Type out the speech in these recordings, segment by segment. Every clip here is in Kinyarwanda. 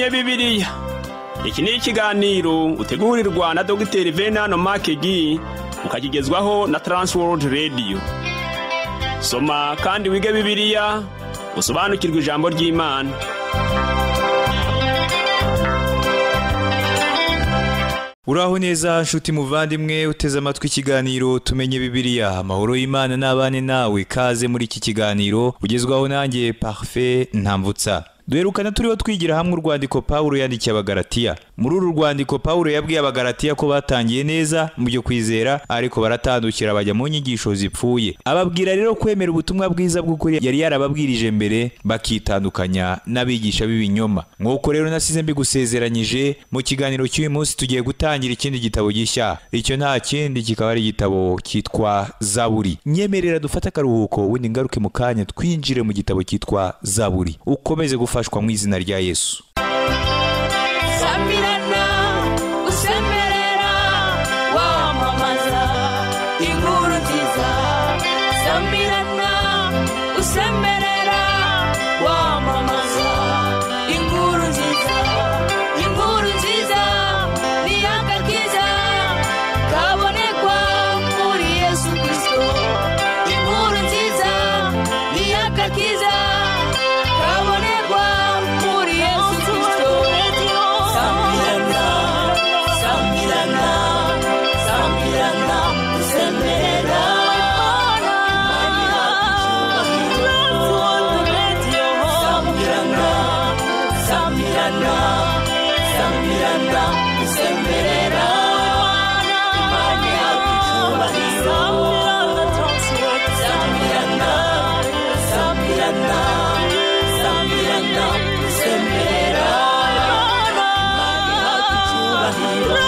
tumenye Bibiliya. Iki ni ikiganiro utegurirwa na Dr. Venano Makegi ukakigezwaho na Transworld Radio. Soma kandi wige Bibiliya usobanukirwe ijambo ry'Imana. Uraho neza nshuti muvandimwe uteze amatwi ikiganiro tumenye Bibiliya. Amahoro y'Imana n'abane nawe, kaze muri iki kiganiro ugezwaho nanjye Parfait Ntamvutsa. Duherukana turiho twigira hamwe urwandiko Pawulo yandikiye Abagalatiya. Muri uru rwandiko Pawulo yabwiye Abagalatiya ko batangiye neza mu byo kwizera ariko baratandukira bajya mu nyigisho zipfuye. Ababwira rero kwemera ubutumwa bwiza bw'ukuri yari yarababwirije mbere bakitandukanya n'abigisha b'ibinyoma. Nk'uko rero nasize mbigusezeranyije, mu kiganiro cy'uyu munsi tugiye gutangira ikindi gitabo gishya. Icyo nta kindi kikaba ari igitabo cyitwa Zaburi. Nyemerera dufate akaruhuko ubundi ngaruke mu kanya twinjire mu gitabo cyitwa Zaburi. Ukomeze gufashwa mu izina rya Yesu. Samirana usemerera wamamaza inkuru nziza. Samirana usemerera wamamaza inkuru nziza. Inkuru nziza ni agakiza kabonekwa muri Yesu Kristo. Inkuru nziza ni agakiza kabonekwa muri Yesu Kristo. Samirana, Samirana, Samirana usemerera. Samirana, Samirana, Samirana usemerera. Imani yakicyubahiro. Samirana, Samirana, Samirana usemerera. Imani yakicyubahiro.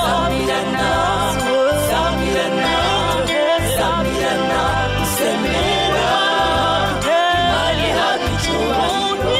Samirana, Samirana, Samirana usemerera. Imani yakicyubahiro.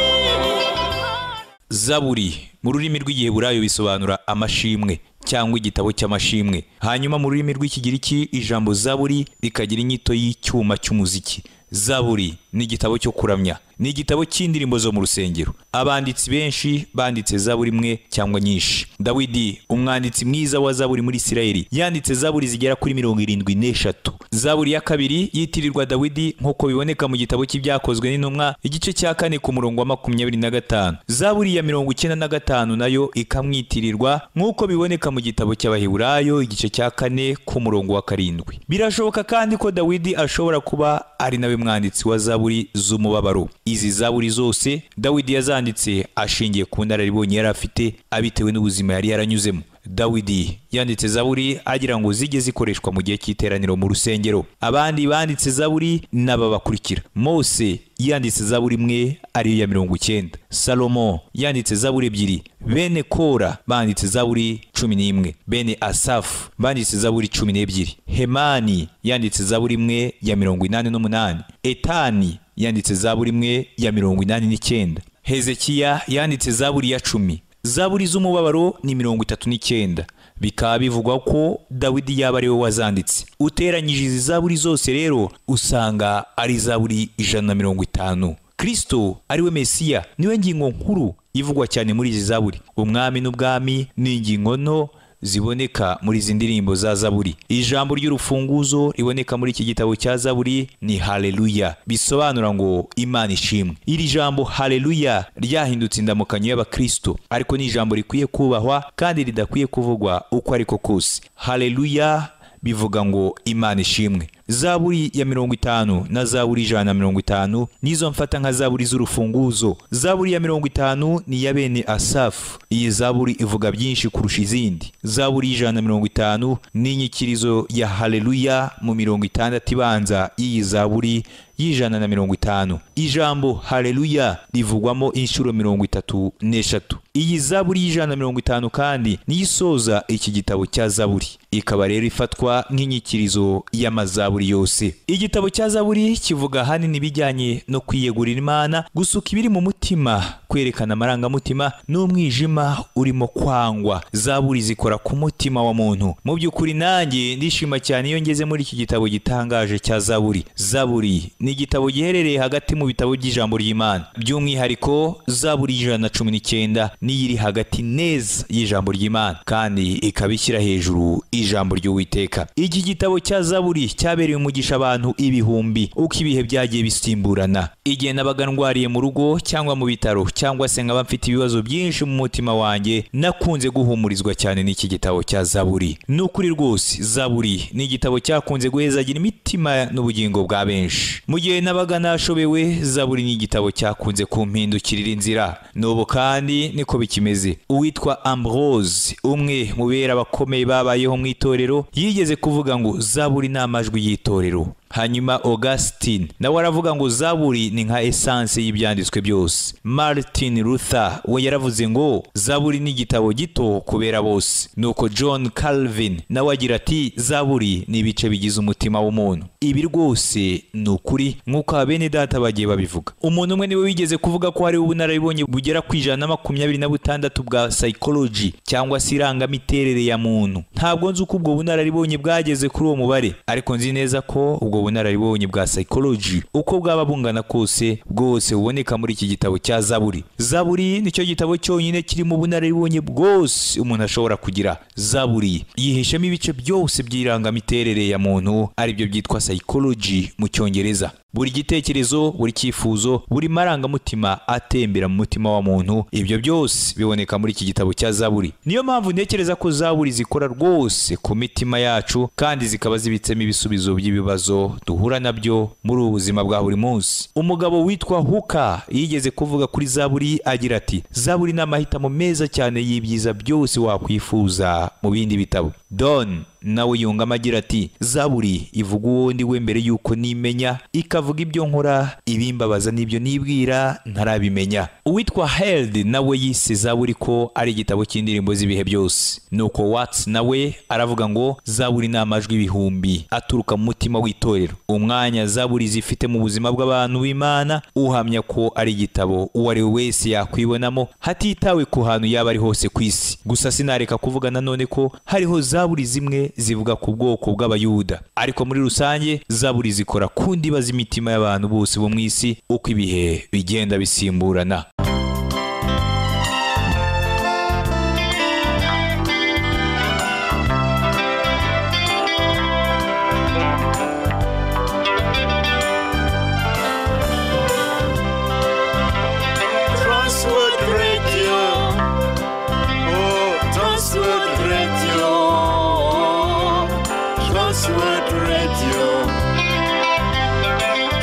Zaburi mu rurimi rw'Igiheburayo bisobanura amashimwe cyangwa igitabo cy'amashimwe. Hanyuma mu rurimi rw'Ikigiriki ijambo Zaburi rikagira inyito y'icyuma cy'umuziki. Zaburi ni igitabo cyo kuramya, ni igitabo cy'indirimbo zo mu rusengero. Abanditsi benshi banditse Zaburi imwe cyangwa nyinshi. Dawidi, umwanditsi mwiza wa Zaburi muri Isirayeli, yanditse Zaburi zigera kuri 73. Zaburi ya kabiri yitirirwa Dawidi nk'uko biboneka mu gitabo cy'ibyakozwe n'intumwa igice cya 4 ku murongo wa 25. Zaburi ya 95 nayo ikamwitirirwa nk'uko biboneka mu gitabo cy'Abaheburayo igice cya 4 ku murongo wa 7. Birashoboka kandi ko Dawidi ashobora kuba ari nawe mwanditsi wa Zaburi z'umubabaro. Izi Zaburi zose Dawidi yazanditse ashingiye ku nararibonye yari afite abitewe n'ubuzima yari yaranyuzemo. Dawidi yanditse Zaburi agira ngo zijye zikoreshwa mu gihe cy'iteraniro mu rusengero. Abandi banditse Zaburi n'ababakurikira. Mose yanditse Zaburi imwe ari ya 90. Salomo yanditse Zaburi 2. Bene Kora banditse Zaburi 11. Bene Asafu banditse Zaburi 12. Hemani yanditse Zaburi imwe ya 88. Etani yanditse Zaburi imwe ya 89. Hezekiya yanditse Zaburi ya 10. Zaburi z'umubabaro ni 39. Bikaba bivugwa ko Dawidi yaba ari we wazanditse. Uteranyije izi Zaburi zose rero usanga ari Zaburi 150. Kristo ari we Mesiya niwe ngingo nkuru ivugwa cyane muri izi Zaburi. Umwami n'ubwami ni ingingo nto ziboneka muri izi ndirimbo za Zaburi. Ijambo ry'urufunguzo riboneka muri iki gitabo cya Zaburi ni haleluya, bisobanura ngo Imana ishimwe. Iri jambo haleluya ryahindutse indamukanyo y'Abakristo, ariko ni ijambo rikwiye kubahwa kandi ridakwiye kuvugwa uko ariko kose. Haleluya bivuga ngo Imana ishimwe. Zaburi ya 50 na Zaburi 150 nizo mfata nka Zaburi z'urufunguzo. Zaburi ya 50 ni ya bene Asafu. Iyi Zaburi ivuga byinshi kurusha izindi. Zaburi 150 ni inyikirizo ya haleluya mu 60 ibanza y'iyi Zaburi y'150. Ijambo haleluya rivugwamo inshuro 33. Iyi Zaburi y'150 kandi niyisoza iki gitabo cya Zaburi. Ikaba rero ifatwa nk'inyikirizo y'amazaburi zaburi yose. Igitabo cya zaburi kivuga ahanini ibijyanye no kwiyegurira Imana, gusuka ibiri mu mutima, kwerekana amarangamutima n'umwijima urimo kwangwa. Zaburi zikora ku mutima wa muntu. Mu by'ukuri nanjye ndishima cyane iyo ngeze muri iki gitabo gitangaje cya zaburi. Zaburi ni igitabo giherereye hagati mu bitabo by'ijambo ry'Imana, by'umwihariko zaburi 119 niyo iri hagati neza y'ijambo ry'Imana kandi ikaba ishyira hejuru ijambo ry'Uwiteka. Iki gitabo cya zaburi cyabereye umugisha abantu ibihumbi uko ibihe byagiye bisimburana. Igihe nabaga ndwariye mu rugo cyangwa mu bitaro cyangwa se nkaba mfite ibibazo byinshi mu mutima wanjye, nakunze guhumurizwa cyane n'iki gitabo cya zaburi. Nukuri rwose zaburi ni igitabo cyakunze guhezagira imitima n'ubugingo bwa benshi. Mu gihe nabaga nashobewe, zaburi ni igitabo cyakunze kumpindukirira inzira. N'ubu kandi niko bikimeze. Uwitwa Ambrose, umwe mu bera bakomeye babayeho mu itorero, yigeze kuvuga ngo zaburi ni amajwi y'itorero. Hanyuma Augustine nawe aravuga ngo zaburi ni nka essence y'ibyanditswe byose. Martin Luther we yaravuze ngo zaburi ni igitabo gito kubera bose. Nuko John Calvin nawe agira ati zaburi ni ibice bigize umutima w'umuntu. Ibi rwose ni ukuri nk'uko abene data bagiye babivuga. Umuntu umwe niwe wigeze kuvuga ko hari ubunararibonye bugera ku 126 bwa psychology cyangwa se irangamiterere ya muntu. Ntabwo nzi uko ubwo bunararibonye bwageze kuri uwo mubare, ariko nzi neza ko ubwo bunararibonye bwa psychology uko bwaba bungana kose bwose buboneka muri iki gitabo cya zaburi. Zaburi nicyo gitabo cyonyine kiri mu bunararibonye bwose umuntu ashobora kugira. Zaburi yihishemo ibice byose by'irangamiterere ya muntu, aribyo byitwa psychology mu Cyongereza. Buri gitekerezo, buri cyifuzo, buri marangamutima atembera mu mutima wa muntu, ibyo byose biboneka muri iki gitabo cya zaburi. Niyo mpamvu ntekereza ko zaburi zikora rwose ku mitima yacu kandi zikaba zibitsemo ibisubizo by'ibibazo duhura nabyo muri ubu buzima bwa buri munsi. Umugabo witwa Hooker yigeze kuvuga kuri zaburi agira ati zaburi ni amahitamo meza cyane y'ibyiza byose wakwifuza mu bindi bitabo. Don nawe yungamo agira ati zaburi ivuga uwo ndi we mbere yuko nimenya, ikavuga ibyo nkora, ibimbabaza n'ibyo nibwira ntarabimenya. Uwitwa Held nawe yise zaburi ko ari igitabo cy'indirimbo z'ibihe byose. Nuko Watts nawe aravuga ngo zaburi ni amajwi ibihumbi aturuka mu mutima w'itorero. Umwanya zaburi zifite mu buzima bw'abantu b'Imana uhamya ko ari igitabo uwo ari we wese yakwibonamo hatitawe ku hantu yaba ari hose ku isi. Gusa sinareka kuvuga nanone ko hariho zaburi zimwe zivuga ku bwoko bw'Abayuda, ariko muri rusange zaburi zikora ku ndiba z'imitima y'abantu bose bo mu isi uko ibihe bigenda bisimburana.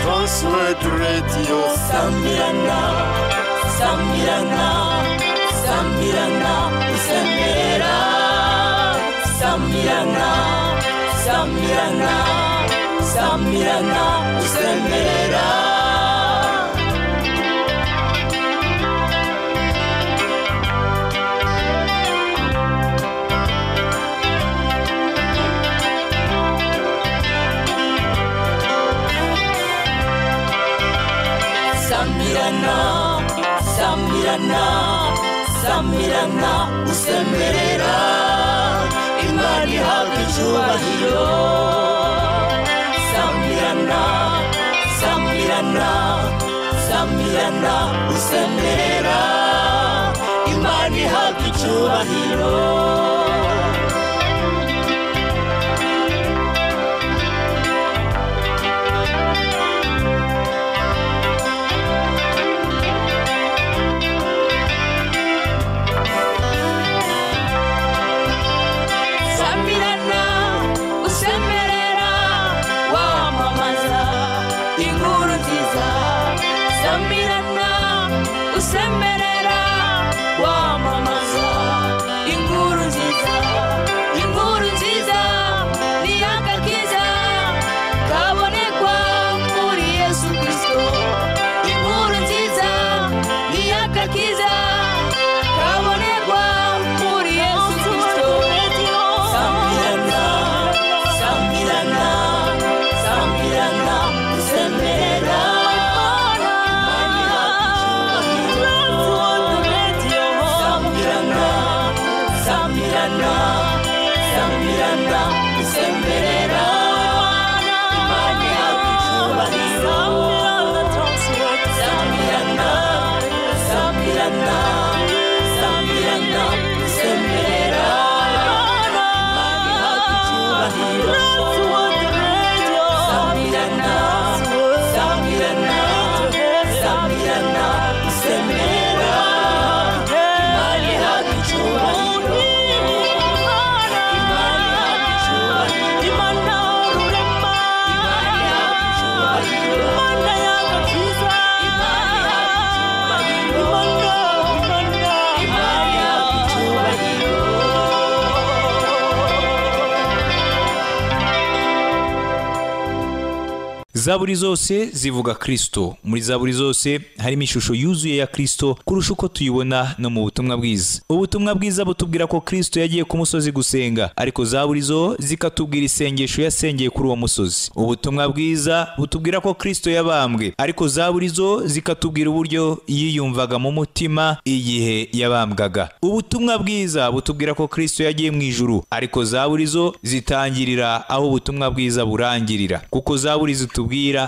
Transworld Radio. Sambirana, Sambirana, Sambirana, Usembera. Sambirana, Sambirana, Sambirana, Usembera. Sambirana, Sambirana, Sambirana, Usemerera. Imana ihabwa icyubahiro. Sambirana, Sambirana, Sambirana, Usemerera. Imana ihabwa icyubahiro. Usemerera wamamaza inkuru nziza, inkuru nziza ni agakiza kabonekwa muri Yesu Kristo. Inkuru nziza ni agakiza kabonekwa muri Yesu Kristo. Sambirana, Sambirana, sambirana dusemberera Imana yakucyubahiro sambirana sambirana sambirana dusemberera Imana yakucyubahiro sambirana sambirana sambirana dusemberera Imana yakucyubahiro Zaburi zose zivuga Kristo. Muri zaburi zose harimo ishusho yuzuye ya Kristo kurusha uko tuyibona no mu butumwa bwiza. Ubutumwa bwiza butubwira ko Kristo yagiye ku musozi gusenga, ariko zaburi zo zikatubwira isengesho yasengeye kuri uwo musozi. Ubutumwa bwiza butubwira ko Kristo yabambwe, ariko zaburi zo zikatubwira uburyo yiyumvaga mu mutima igihe yabambwaga. Ubutumwa bwiza butubwira ko Kristo yagiye mu ijuru, ariko zaburi zo zitangirira aho ubutumwa bwiza burangirira, kuko zaburi zitubwira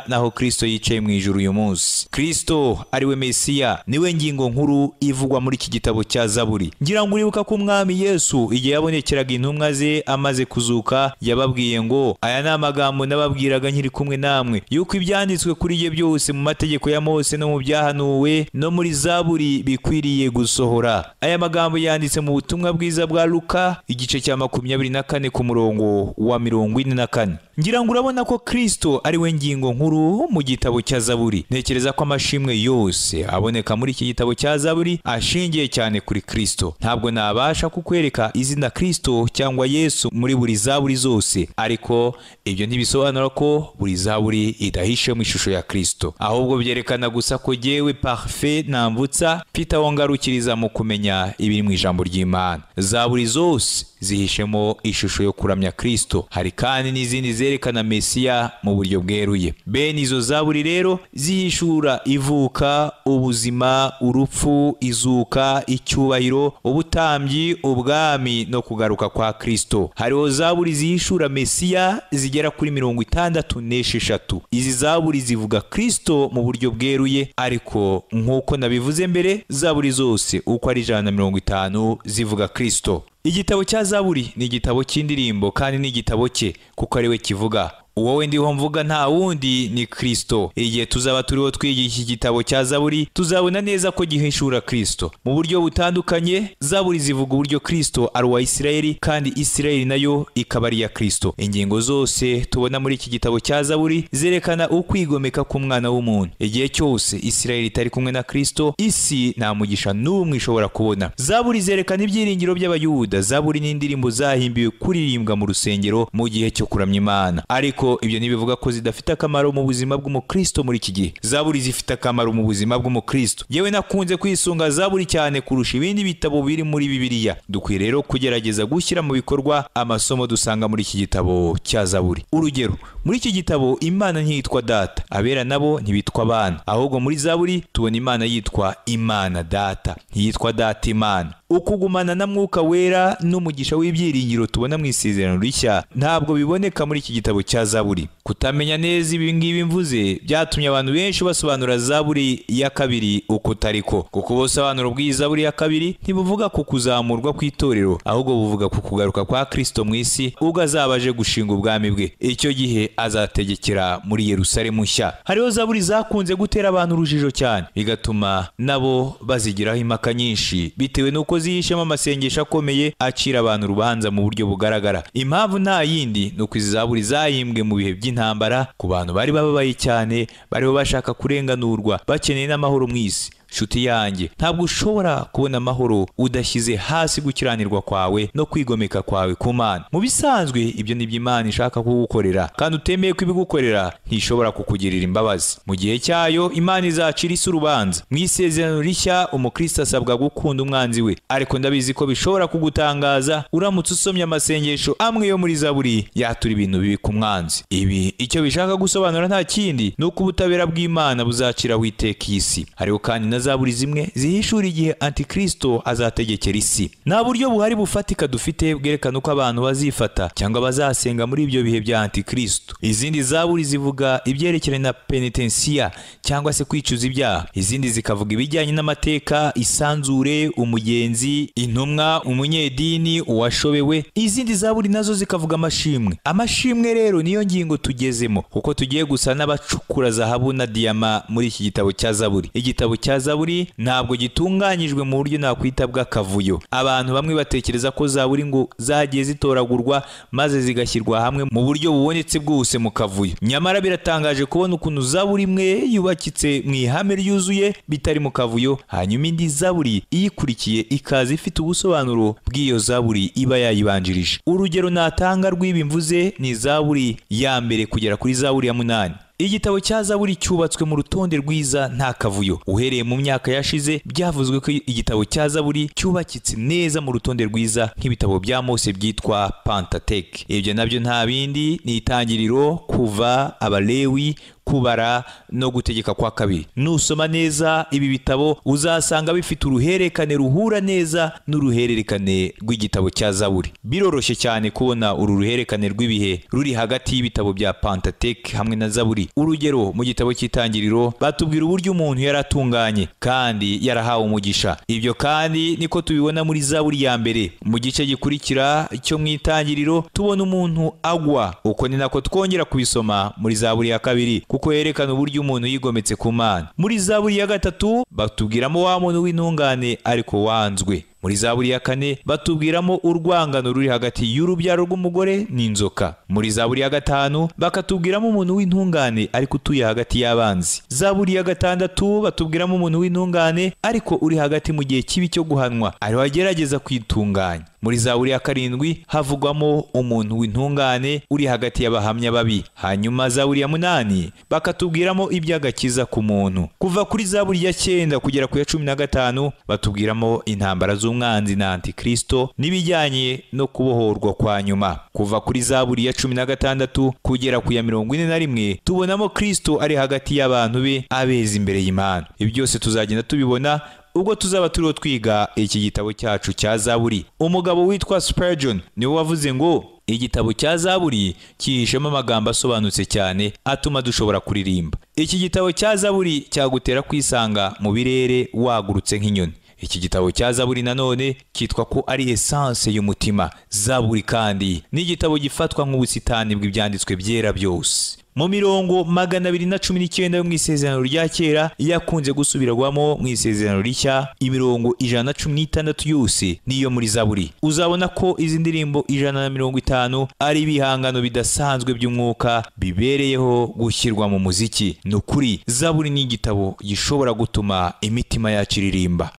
naho Kristo yicaye mu ijuru uyu munsi. Kristo ariwe Mesiya, niwe ngingo nkuru ivugwa muri iki gitabo cya Zaburi. Ngira ngo uribuka ko umwami Yesu igihe yabonekeraga intumwa ze amaze kuzuka yababwiye ngo aya ni amagambo nababwiraga nkiri kumwe namwe, yuko ibyanditswe kuri ye byose mu mategeko ya Mose no mu byahanuwe no muri Zaburi bikwiriye gusohora. Aya magambo yanditse mu butumwa bwiza bwa Luka igice cya 24 ku murongo wa 44. Ngira ngo urabona ko Kristo ariwe ngingo nkuru mu gitabo cya Zaburi. Ntekereza ko amashimwe yose aboneka muri iki gitabo cya Zaburi ashingiye cyane kuri Kristo. Ntabwo nabasha kukwereka izina Kristo cyangwa Yesu muri buri Zaburi zose, ariko ibyo ntibisobanura ko buri Zaburi idahishe mu ishusho ya Kristo, ahubwo byerekana gusa ko jewe parfait nambutsa Peter wongarukiriza mu kumenya ibiri mu ijambo ry'Imana. Zaburi zose zihishemo ishusho yo kuramya Kristo. Hari kandi n'izindi zerekana Mesiya mu buryo bweruye. Bene izo Zaburi rero zihishura ivuka, ubuzima, urupfu, izuka, icyubahiro, ubutambyi, ubwami no kugaruka kwa Kristo. Hariho Zaburi zihishura Mesiya zigera kuri 66. Izi Zaburi zivuga Kristo mu buryo bweruye, ariko nk'uko nabivuze mbere, Zaburi zose uko ari 150 zivuga Kristo. Igitabo cya Zaburi ni igitabo cy'indirimbo kandi ni igitabo cye, kuko ari we kivuga. Uwo ndiho mvuga nta wundi ni Kristo. Igihe tuzaba turiho twigisha iki gitabo cya Zaburi, tuzabona neza ko gihishura Kristo mu buryo butandukanye. Zaburi zivuga uburyo Kristo ari uwa Isirayeli, kandi Isirayeli nayo ikaba ari iya Kristo. Ingingo zose tubona muri iki gitabo cya Zaburi zerekana ukwigomeka k'umwana w'umuntu. Igihe cyose Isirayeli itari kumwe na Kristo, isi nta mugisha n'umwe ishobora kubona. Zaburi zerekana ibyiringiro by'Abayuda. Zaburi ni indirimbo zahimbiwe kuririmbwa mu rusengero mu gihe cyo kuramya Imana, ariko ibyo ntibivuga ko zidafite akamaro mu buzima bw'umukristo muri iki gihe. Zaburi zifite akamaro mu buzima bw'umukristo. Yewe nakunze kwisunga Zaburi cyane kurusha ibindi bitabo biri muri Bibiliya. Dukwiye rero kugerageza gushyira mu bikorwa amasomo dusanga muri iki gitabo cya Zaburi. Urugero, muri iki gitabo Imana ntiyitwa Data, abera nabo ntibitwa abana, ahubwo muri Zaburi tubona Imana yitwa Imana Data, ntiyitwa Data Imana. Ukugumana na Mwuka Wera n'umugisha w'ibyiringiro tubona mu Isezerano Rishya ntabwo biboneka muri iki gitabo cya Zaburi. Kutamenya neza ibi ngibi mvuze byatumye abantu benshi basobanura Zaburi ya kabiri uko tariko, kuko ubusobanuro bw'Izaburi ya kabiri ntibuvuga ku kuzamurwa kw'itorero, ahubwo buvuga ku kugaruka kwa Kristo mu isi ubwo azabaje gushinga ubwami bwe. Icyo gihe azategekera muri Yerusalemu nshya. Hariho Zaburi zakunze gutera abantu urujijo cyane, bigatuma nabo bazigiraho impaka nyinshi bitewe n'uko zihishemo amasengesho akomeye acira abantu urubanza mu buryo bugaragara. Impamvu nta yindi nuko izi Zaburi zahimbwe mu bihe by'intambara, ku bantu bari bababaye cyane, bariho bashaka kurenganurwa, bakeneye n'amahoro mu isi. Shuti yanjye, ntabwo ushobora kubona amahoro udashyize hasi gukiranirwa kwawe no kwigomeka kwawe ku Mana. Mu bisanzwe ibyo nibyo Imana ishaka kugukorera, kandi utemeye kubigukorera ntishobora kukugirira imbabazi. Mu gihe cyayo Imana izacira isi urubanza. Mu Isezerano Rishya umukristo asabwa gukunda umwanzi we, ariko ndabizi ko bishobora kugutangaza uramutse usomye amasengesho amwe yo muri Zaburi yatura ibintu bibi ku mwanzi. Ibi icyo bishaka gusobanura nta kindi nuko ubutabera bw'Imana buzaciraho iteka isi. Hariho kandi na zaburi zimwe zihishura igihe antikristo azategekera isi. Nta buryo buhari bufatika dufite bwerekana uko abantu bazifata cyangwa bazasenga muri ibyo bihe bya antikristo. Izindi zaburi zivuga ibyerekeranye na penitensiya cyangwa se kwicuza ibyaha, izindi zikavuga ibijyanye n'amateka, isanzure, umugenzi, intumwa, umunyedini, uwashobewe. Izindi zaburi nazo zikavuga amashimwe. Amashimwe rero niyo ngingo tugezemo, kuko tugiye gusa n'abacukura zahabu na diyama muri iki gitabo cya zaburi. Igitabo cya zaburi ntabwo gitunganyijwe mu buryo nakwita bw'akavuyo. Abantu bamwe batekereza ko zaburi ngo zagiye zitoragurwa maze zigashyirwa hamwe mu buryo bubonetse bwose mu kavuyo. Nyamara biratangaje kubona ukuntu zaburi imwe yubakitse mu ihame ryuzuye bitari mu kavuyo, hanyuma indi zaburi iyikurikiye ikaza ifite ubusobanuro bw'iyo zaburi iba yayibanjirije. Urugero natanga rw'ibi mvuze ni zaburi ya mbere kugera kuri zaburi ya 8. Igitabo cya zaburi cyubatswe mu rutonde rwiza nta kavuyo. Uhereye mu myaka yashize byavuzwe ko igitabo cya zaburi cyubakitse neza mu rutonde rwiza nk'ibitabo bya Mose byitwa Pentateuch. Ibyo nabyo nta bindi ni Itangiriro, Kuva, Abalewi, Kubara no Gutegeka kwa kabiri. Nusoma neza ibi bitabo uzasanga bifite uruhererekane ruhura neza n'uruhererekane rw'igitabo cya zaburi. Biroroshye cyane kubona uru ruhererekane rw'ibihe ruri hagati y'ibitabo bya Pentateuch hamwe na zaburi. Urugero, mu gitabo cy'Itangiriro batubwira uburyo umuntu yaratunganye kandi yarahawe umugisha. Ibyo kandi niko tubibona muri zaburi ya mbere. Mu gice gikurikira cyo mu Itangiriro tubona umuntu agwa. Uko ni nako twongera kubisoma muri zaburi ya kabiri, kuko yerekana uburyo umuntu yigometse ku Mana. Muri zaburi ya gatatu batubwiramo wa muntu w'intungane ariko wanzwe. Muri zaburi ya kane batubwiramo urwangano ruri hagati y'urubyaro rw'umugore n'inzoka. Muri zaburi ya gatanu bakatubwiramo umuntu w'intungane ariko utuye hagati y'abanzi. Zaburi ya gatandatu batubwiramo umuntu w'intungane ariko uri hagati mu gihe kibi cyo guhanwa, ariho agerageza kwitunganya. Muri zaburi ya karindwi havugwamo umuntu w'intungane uri hagati y'abahamya babi. Hanyuma zaburi ya 8 bakatubwiramo iby'agakiza ku muntu. Kuva kuri zaburi ya 9 kugera ku ya 15 batubwiramo intambara z'umwanzi na antikristo n'ibijyanye no kubohorwa kwa nyuma. Kuva kuri zaburi ya 16 kugera ku ya 41 tubonamo Kristo ari hagati y'abantu be abeza imbere y'Imana. Ibi byose tuzagenda tubibona ubwo tuzaba turiho twiga iki gitabo cyacu cya zaburi. Umugabo witwa Spurgeon niwe wavuze ngo igitabo cya zaburi cyihishemo amagambo asobanutse cyane atuma dushobora kuririmba. Iki gitabo cya zaburi cyagutera kwisanga mu birere wagurutse nk'inyoni. Iki gitabo cya zaburi nanone cyitwa ko ari essence y'umutima. Zaburi kandi ni igitabo gifatwa nk'ubusitani bw'ibyanditswe byera byose. Mu mirongo 219 yo mu isezerano rya kera yakunze gusubirwamo mu isezerano rishya, imirongo 116 yose niyo muri zaburi. Uzabona ko izi ndirimbo 150 ari ibihangano bidasanzwe by'umwuka bibereyeho gushyirwa mu muziki. Nukuri zaburi ni igitabo gishobora gutuma imitima yacu iririmba.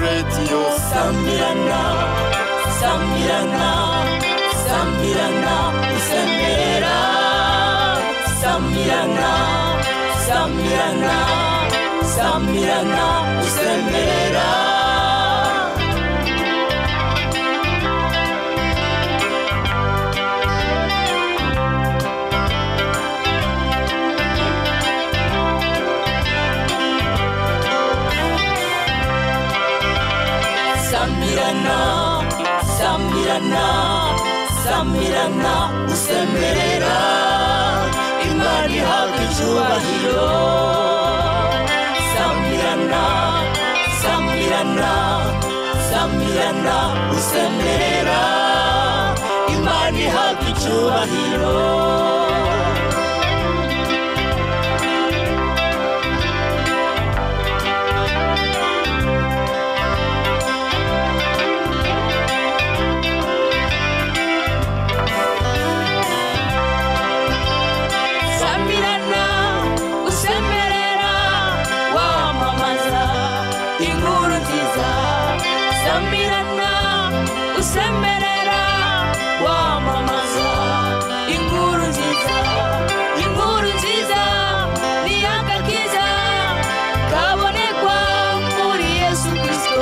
Radio Samirana, Samirana, Samirana, Samirana, Samirana, Samirana, Samirana, Samirana. Samirana, Samirana, Samirana, usemerera Imana ihabwa icyubahiro. Samirana, Samirana, Samirana, usemerera Imana ihabwa icyubahiro. Samirana, usemerera wamamaza inkuru nziza ni agakiza kabonekwa muri Yesu Kristo.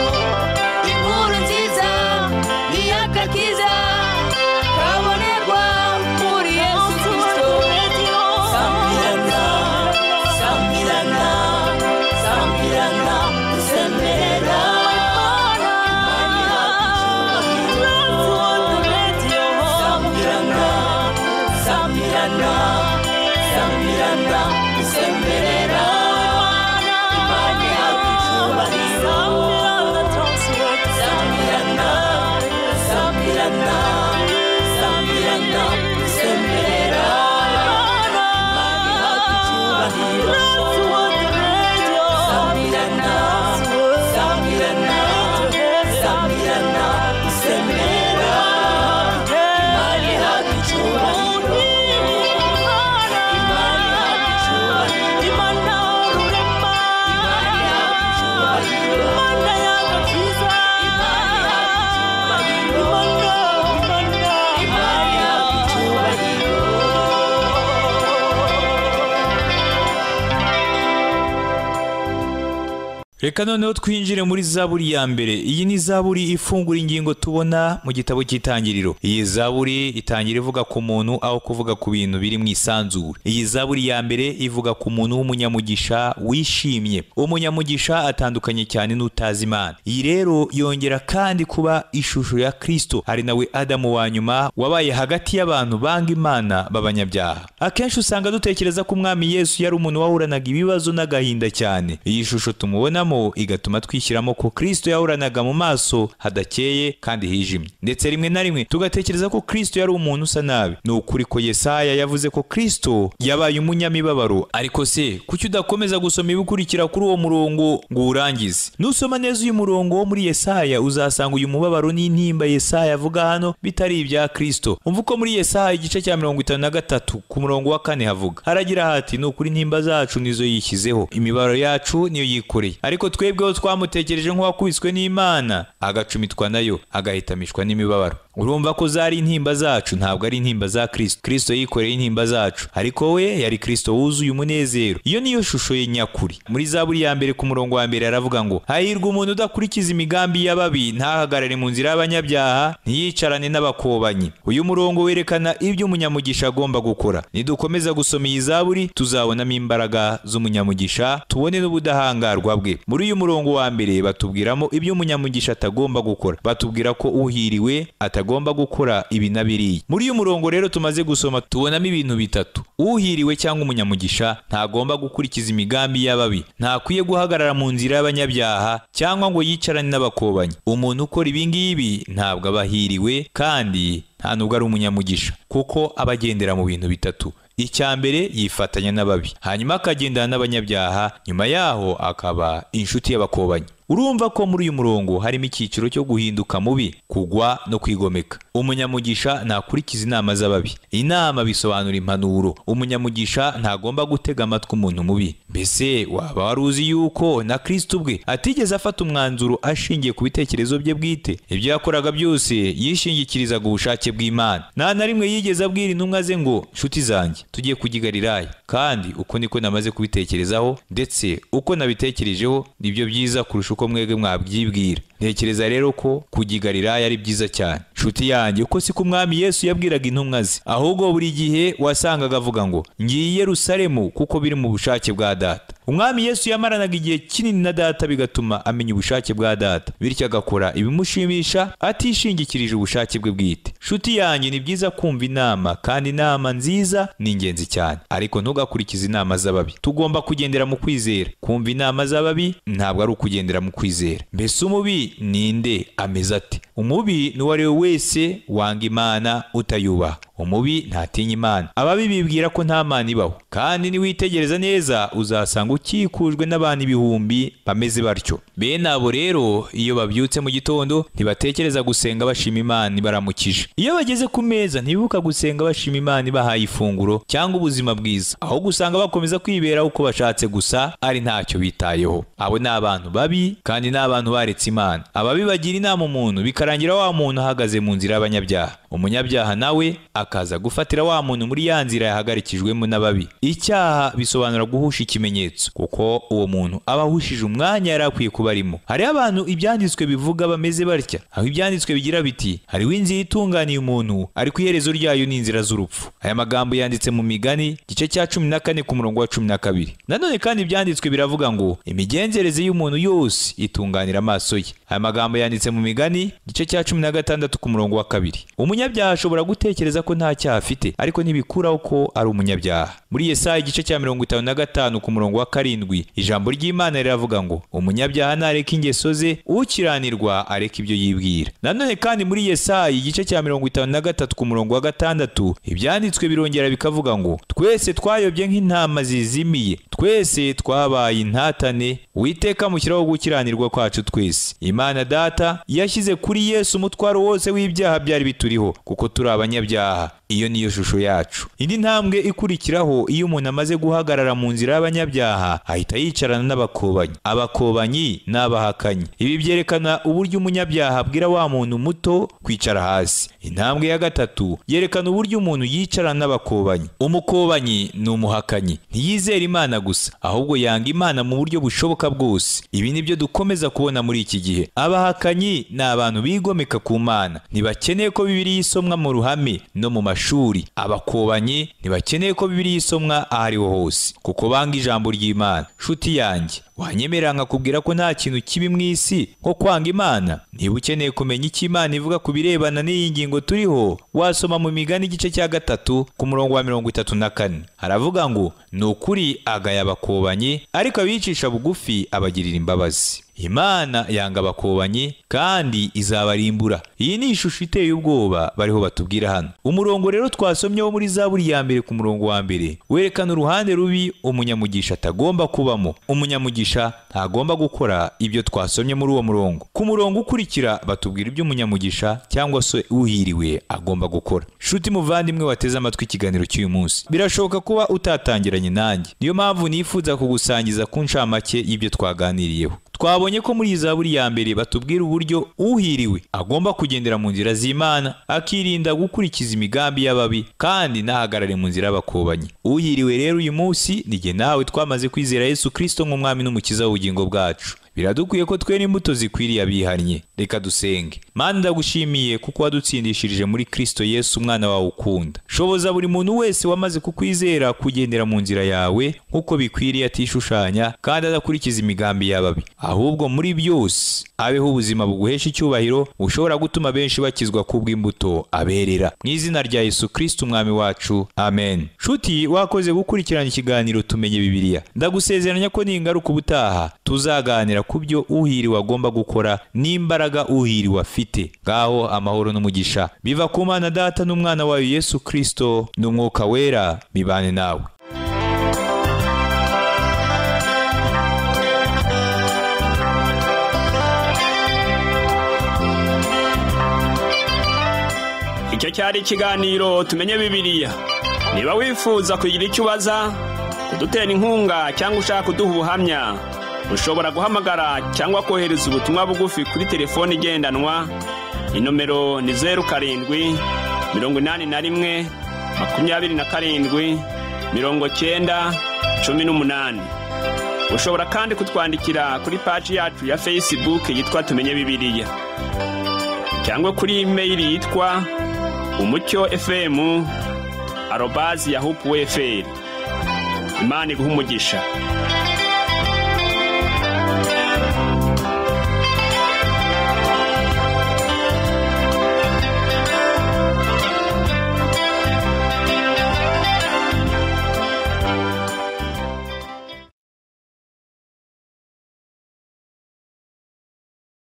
Inkuru nziza ni agakiza kabonekwa muri Yesu Kristo. Sambirana usemerera Sambirana usemerera imani yacu icyubahiro. Sambirana usemerera imani yacu icyubahiro. Sambirana usemerera imani yacu icyubahiro. Reka noneho twinjire muri Zaburi ya mbere. Iyi ni Zaburi ifungura ingingo tubona mu gitabo cy'Itangiriro. Iyi Zaburi itangira ivuga ku muntu aho kuvuga ku bintu biri mu isanzure. Iyi Zaburi ya mbere ivuga ku muntu w'umunyamugisha wishimye. Umunyamugisha atandukanye cyane n'utazi Imana. Iyi rero yongera kandi kuba ishusho ya Kristo, ari nawe Adamu wa nyuma wabaye hagati y'abantu banga Imana b'abanyabyaha. Akenshi usanga dutekereza ko Umwami Yesu yari umuntu wahuranaga ibibazo n'agahinda cyane. Iyi shusho tumubona igatuma twishyiramo ko Kristo yahoranaga mu maso hadakeye kandi hijimye, ndetse rimwe na rimwe tugatekereza ko Kristo yari umuntu usa nabi. Ni ukuri ko Yesaya yavuze ko Kristo yabaye umunyamibabaro. Ariko se kuki udakomeza gusoma ibikurikira kuri uwo murongo ngo urangize? Nusoma neza uyu murongo wo muri Yesaya uzasanga uyu mubabaro n'intimba Yesaya avuga hano bitari ibya Kristo. Umva ko muri Yesaya igice cya 53 ku murongo wa 4 havuga, haragira hati ni ukuri intimba zacu nizo yishyizeho, imibabaro yacu niyo yikoreye. Ariko twebweho twamutekereje nk'uwakubiswe n'Imana, agacumitwa nayo, agahitamishwa n'imibabaro. Urumva ko zari intimba zacu, ntabwo ari intimba za Kristo. Kristo yikoreye intimba zacu, ariko we yari Kristo wuzuye umunezero. Iyo niyo shusho ye nyakuri. Muri Zaburi ya mbere ku murongo wa mbere aravuga ngo, hahirwa umuntu udakurikiza imigambi y'ababi, ntahagarare mu nzira y'abanyabyaha, ntiyicarane n'abakobanyi. Uyu murongo werekana ibyo umunyamugisha agomba gukora. Nidukomeza gusoma iyi Zaburi tuzabonamo imbaraga z'umunyamugisha, tubone n'ubudahangarwa bwe. Muri uyu murongo wa mbere batubwiramo ibyo umunyamugisha atagomba gukora. Batubwira ko uhiriwe atagomba gukora ibi na biriya. Muri uyu murongo rero tumaze gusoma tubonamo ibintu bitatu. Uhiriwe cyangwa umunyamugisha ntagomba gukurikiza imigambi y'ababi, ntakwiye guhagarara mu nzira y'abanyabyaha cyangwa ngo yicarane n'abakobanyi. Umuntu ukora ibi ngibi ntabwo abahiriwe kandi nta nubwo ari umunyamugisha, kuko abagendera mu bintu bitatu. Icya mbere yifatanya n'ababi, hanyuma akagendana n'abanyabyaha, nyuma yaho akaba inshuti y'abakobanyi. Urumva ko muri uyu murongo harimo icyiciro cyo guhinduka mubi, kugwa no kwigomeka. Umunyamugisha ntakurikiza inama z'ababi. Inama bisobanura impanuro. Umunyamugisha ntagomba gutega amatwi umuntu mubi. Mbese waba wari uzi yuko na Kristo ubwe atigeze afata umwanzuro ashingiye ku bitekerezo bye bwite? Ibyo yakoraga byose yishingikirizaga ubushake bw'Imana. Nta na rimwe yigeze abwira intumwa ze ngo nshuti zanjye tugiye kujya i Galilaya. Kandi uko niko namaze kubitekerezaho, ndetse uko nabitekerejeho nibyo byiza kurusha uko mwebwe mwabyibwira. Ntekereza rero ko kujya i Galilaya ari byiza cyane. Nshuti yanjye, uko si ko Umwami Yesu yabwiraga intumwa ze, ahubwo buri gihe wasangaga avuga ngo ngiye i Yerusalemu kuko biri mu bushake bwa Data. Umwami Yesu yamaranaga igihe kinini na Data, bigatuma amenya ubushake bwa Data, bityo agakora ibimushimisha atishingikirije ubushake bwe bwite. Nshuti yanjye, ni byiza kumva inama, kandi inama nziza ni ingenzi cyane, ariko ntugakurikize inama z'ababi. Tugomba kugendera mu kwizera. Kumva inama z'ababi ntabwo ari ukugendera mu kwizera. Mbese umubi ninde? Ameze ate? Umubi ni uwo ari we wese wanga Imana utayubaha. umubi ntatinya Imana, ababi bibwira ko nta Mana ibaho, kandi niwitegereza neza uzasanga ukikujwe n'abantu ibihumbi bameze batyo. Bene abo rero iyo babyutse mu gitondo ntibatekereza gusenga bashima Imana ibaramukije. Iyo bageze ku meza ntibibuka gusenga bashima Imana ibahaye ifunguro cyangwa ubuzima bwiza, aho gusanga bakomeza kwibera uko bashatse gusa ari ntacyo bitayeho. Abo ni abantu babi kandi ni abantu baretse Imana. Ababi bagira inama umuntu bikarangira wa muntu ahagaze mu nzira y'abanyabyaha, umunyabyaha nawe akaza gufatira wa muntu muri ya nzira yahagarikijwemo n'ababi. Icyaha bisobanura guhusha ikimenyetso, kuko uwo muntu aba ahushije umwanya yari akwiye kuba arimo. Hariho abantu ibyanditswe bivuga bameze batya, aho ibyanditswe bigira biti hariho inzira itunganiye umuntu ariko iherezo ryayo ni inzira z'urupfu. Aya magambo yanditse mu Migani igice cya 14 ku murongo wa 12. Nanone kandi ibyanditswe biravuga ngo imigenzereze y'umuntu yose itunganira amaso ye. Aya magambo yanditse mu Migani igice cya 16 ku murongo wa 2. Umunyabyaha ashobora gutekereza ko nta cyaha afite, ariko ntibikuraho ko ari umunyabyaha. Muri Yesaya igice cya 55 ku murongo wa 7 ijambo ry'Imana riravuga ngo umunyabyaha nareka ingeso ze, ukiranirwa areka ibyo yibwira. Nanone kandi muri Yesaya igice cya 53 ku murongo wa 6 ibyanditswe birongera bikavuga ngo twese twayobye nk'intama zizimiye, twese twabaye intatane, Uwiteka mushyiraho gukiranirwa kwacu twese. Imana Data yashyize kuri Yesu umutwaro wose w'ibyaha byari bituriho, kuko turi abanyabyaha. Iyo niyo shusho yacu. Indi ntambwe ikurikiraho iyo umuntu amaze guhagarara mu nzira y'abanyabyaha ahita yicarana n'abakobanyi. Abakobanyi n'abahakanyi. Ibi byerekana uburyo umunyabyaha abwira wa muntu muto kwicara hasi. Intambwe ya gatatu yerekana uburyo umuntu yicarana n'abakobanyi. Umukobanyi ni umuhakanyi, ntiyizera Imana gusa, ahubwo yanga Imana mu buryo bushoboka bwose. Ibi nibyo dukomeza kubona muri iki gihe. Abahakanyi ni abantu bigomeka ku Mana, ntibakeneye ko Bibiliya isomwa mu ruhame no mu mashuri. Abakobanyi ntibakeneye ko Bibiliya isomwa ahariho hose, kuko banga ijambo ry'Imana. Nshuti yanjye, wanyemerera nkakubwira ko nta kintu kibi mu isi nko kwanga Imana? Niba ukeneye kumenya icyo Imana ivuga ku birebana n'iyi ngingo turiho, wasoma mu Migani igice cya 3 ku murongo wa 34. Haravuga ngo ni ukuri agaya abakobanyi, ariko abicisha bugufi abagirira imbabazi. Imana yanga abakobanyi kandi izabarimbura. Iyi ni ishusho iteye ubwoba bariho batubwira hano. Umurongo rero twasomye wo muri Zaburi ya 1 ku murongo wa 1 werekana uruhande rubi umunyamugisha atagomba kubamo. Umunyamugisha ntagomba gukora ibyo twasomye muri uwo murongo. Ku murongo ukurikira batubwira ibyo umunyamugisha cyangwa se uhiriwe agomba gukora. Shuti muvandimwe wateze amatwi ikiganiro cy'uyu munsi, birashoboka kuba utatangiranye nanjye. Niyo mpamvu nifuza kugusangiza ku ncamake y'ibyo twaganiriyeho. Twabonye ko muri Zaburi ya 1 batubwira uburyo uhiriwe agomba kugendera mu nzira z'Imana, akirinda gukurikiza imigambi y'ababi, kandi nahagarare mu nzira y'abakobanyi. Uhiriwe rero uyu munsi nige nawe twamaze kwizera Yesu Kristo nk'umwami n'umukiza w'ubugingo bwacu. Biradukwiye ko twera imbuto zikwiriye abihannye. Reka dusenge. Mana, ndagushimiye kuko wadutsindishirije muri Kristo Yesu umwana wawe ukunda. Shoboza buri muntu wese wamaze kukwizera kugendera mu nzira yawe nk'uko bikwiriye, atishushanya kandi adakurikiza imigambi y'ababi, ahubwo muri byose abeho ubuzima buguhesha icyubahiro bushobora gutuma benshi bakizwa kubw'imbuto aberera. Mu izina rya Yesu Kristo umwami wacu, amen. Nshuti, wakoze gukurikirana ikiganiro Tumenye Bibiliya. Ndagusezeranya ko ningaruka ubutaha tuzaganira ku byo uhiriwe agomba gukora n'imbaraga uhiriwe afite. Ngaho amahoro n'umugisha biva ku Mana Data n'umwana wayo Yesu Kristo n'umwuka wera bibane nawe. Icyo cyari ikiganiro Tumenye Bibiliya. Niba wifuza kugira icyo ubaza, kudutera inkunga cyangwa ushaka kuduha ubuhamya, ushobora guhamagara cyangwa kohereza ubutumwa bugufi kuri telefone igendanwa. Inomero ni 07 81 27 90 18. Ushobora kandi kutwandikira kuri page yacu ya Facebook yitwa Tumenye Bibiliya, cyangwa kuri email yitwa umucyo@yahoo.fr. Imana iguhe umugisha.